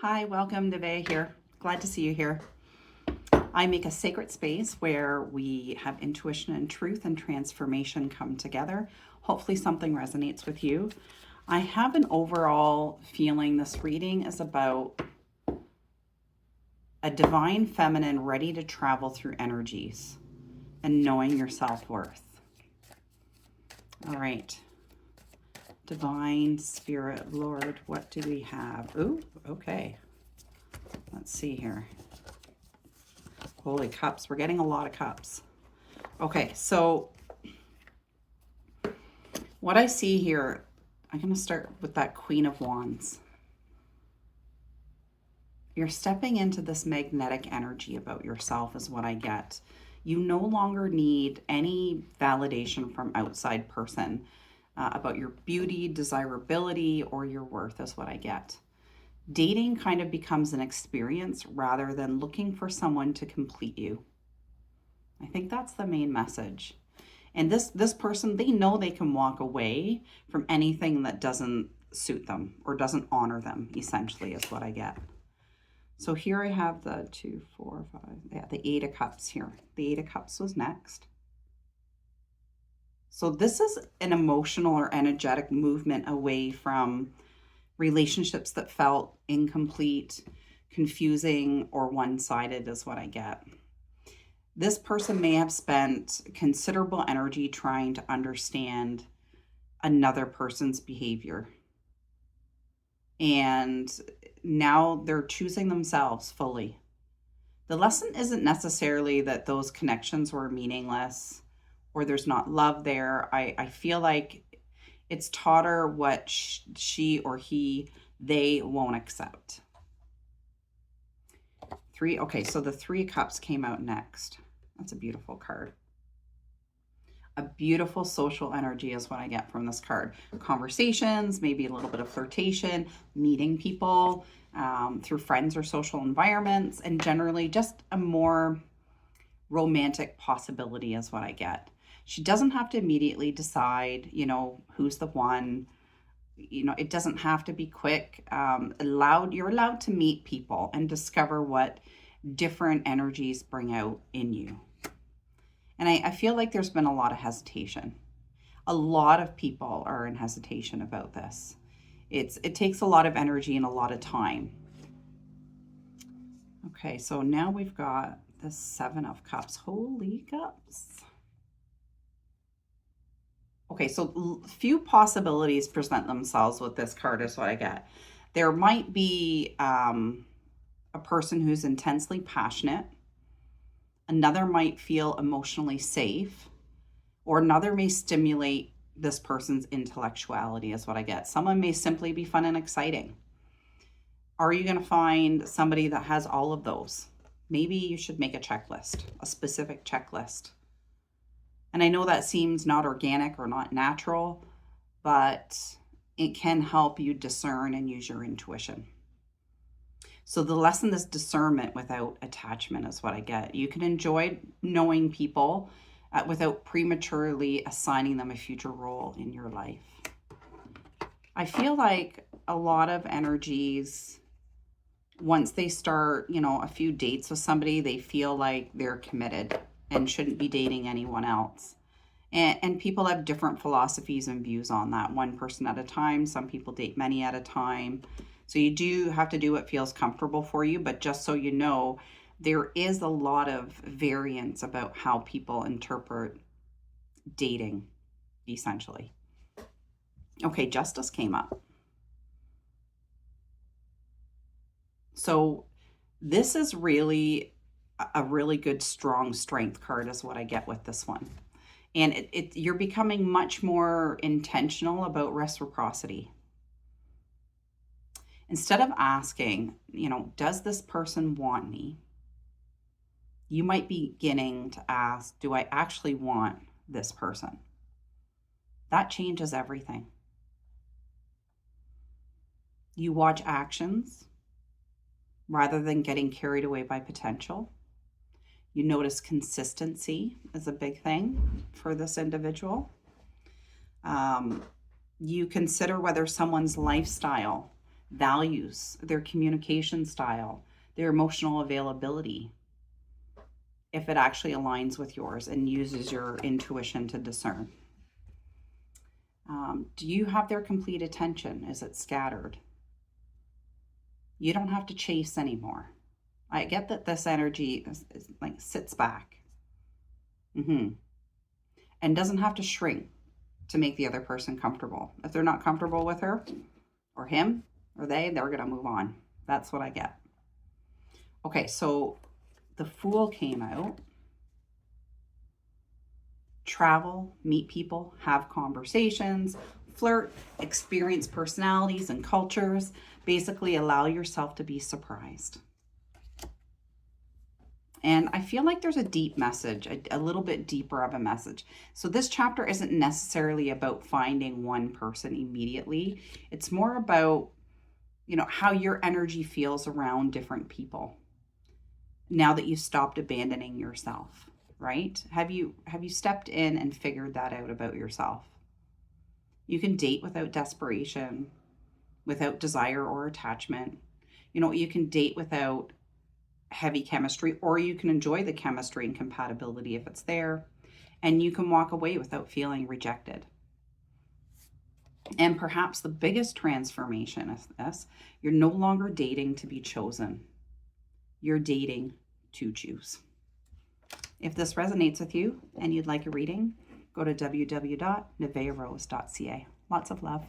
Hi, welcome to Vea here. Glad to see you here. I make a sacred space where we have intuition and truth and transformation come together. Hopefully something resonates with you. I have an overall feeling this reading is about a divine feminine ready to travel through energies and knowing your self-worth. All right. Divine Spirit, Lord, what do we have? Ooh, okay. Let's see here. Holy cups. We're getting a lot of cups. Okay, so what I see here, I'm going to start with that Queen of Wands. You're stepping into this magnetic energy about yourself is what I get. You no longer need any validation from outside person about your beauty, desirability, or your worth is what I get. Dating kind of becomes an experience rather than looking for someone to complete you. I think that's the main message. And this person, they know they can walk away from anything that doesn't suit them or doesn't honor them, essentially, is what I get. So here I have the 2, 4, 5, the 8 of Cups here. The 8 of Cups was next. So this is an emotional or energetic movement away from relationships that felt incomplete, confusing, or one-sided is what I get. This person may have spent considerable energy trying to understand another person's behavior. And now they're choosing themselves fully. The lesson isn't necessarily that those connections were meaningless or there's not love there. I feel like it's taught her what she or they won't accept. Okay, so the 3 of Cups came out next. That's a beautiful card. A beautiful social energy is what I get from this card. Conversations, maybe a little bit of flirtation, meeting people through friends or social environments, and generally just a more romantic possibility is what I get. She doesn't have to immediately decide, who's the one. It doesn't have to be quick. You're allowed to meet people and discover what different energies bring out in you. And I feel like there's been a lot of hesitation. A lot of people are in hesitation about this. It takes a lot of energy and a lot of time. Okay, so now we've got the 7 of Cups. Holy cups. Okay, so few possibilities present themselves with this card is what I get. There might be a person who's intensely passionate. Another might feel emotionally safe, or another may stimulate this person's intellectuality is what I get. Someone may simply be fun and exciting. Are you going to find somebody that has all of those? Maybe you should make a checklist, a specific checklist. And I know that seems not organic or not natural, but it can help you discern and use your intuition. So the lesson is discernment without attachment is what I get. You can enjoy knowing people without prematurely assigning them a future role in your life. I feel like a lot of energies, once they start, a few dates with somebody, they feel like they're committed and shouldn't be dating anyone else. And people have different philosophies and views on that. One person at a time. Some people date many at a time. So you do have to do what feels comfortable for you. But just so you know, there is a lot of variance about how people interpret dating, essentially. Okay, Justice came up. So this is really a really good, strong strength card is what I get with this one. And you're becoming much more intentional about reciprocity. Instead of asking, does this person want me? You might be beginning to ask, do I actually want this person? That changes everything. You watch actions rather than getting carried away by potential. You notice consistency is a big thing for this individual. You consider whether someone's lifestyle values, their communication style, their emotional availability, if it actually aligns with yours and uses your intuition to discern. Do you have their complete attention? Is it scattered? You don't have to chase anymore. I get that this energy is like sits back and doesn't have to shrink to make the other person comfortable. If they're not comfortable with her or him or they're going to move on. That's what I get. Okay, so the Fool came out. Travel, meet people, have conversations, flirt, experience personalities and cultures. Basically, allow yourself to be surprised. And I feel like there's a deep message, a little bit deeper of a message. So this chapter isn't necessarily about finding one person immediately. It's more about, how your energy feels around different people now that you've stopped abandoning yourself, right? Have you stepped in and figured that out about yourself? You can date without desperation, without desire or attachment. You can date without heavy chemistry, or you can enjoy the chemistry and compatibility if it's there, and you can walk away without feeling rejected. And perhaps the biggest transformation is this: you're no longer dating to be chosen. You're dating to choose. If this resonates with you and you'd like a reading, go to www.nevaearose.ca. Lots of love.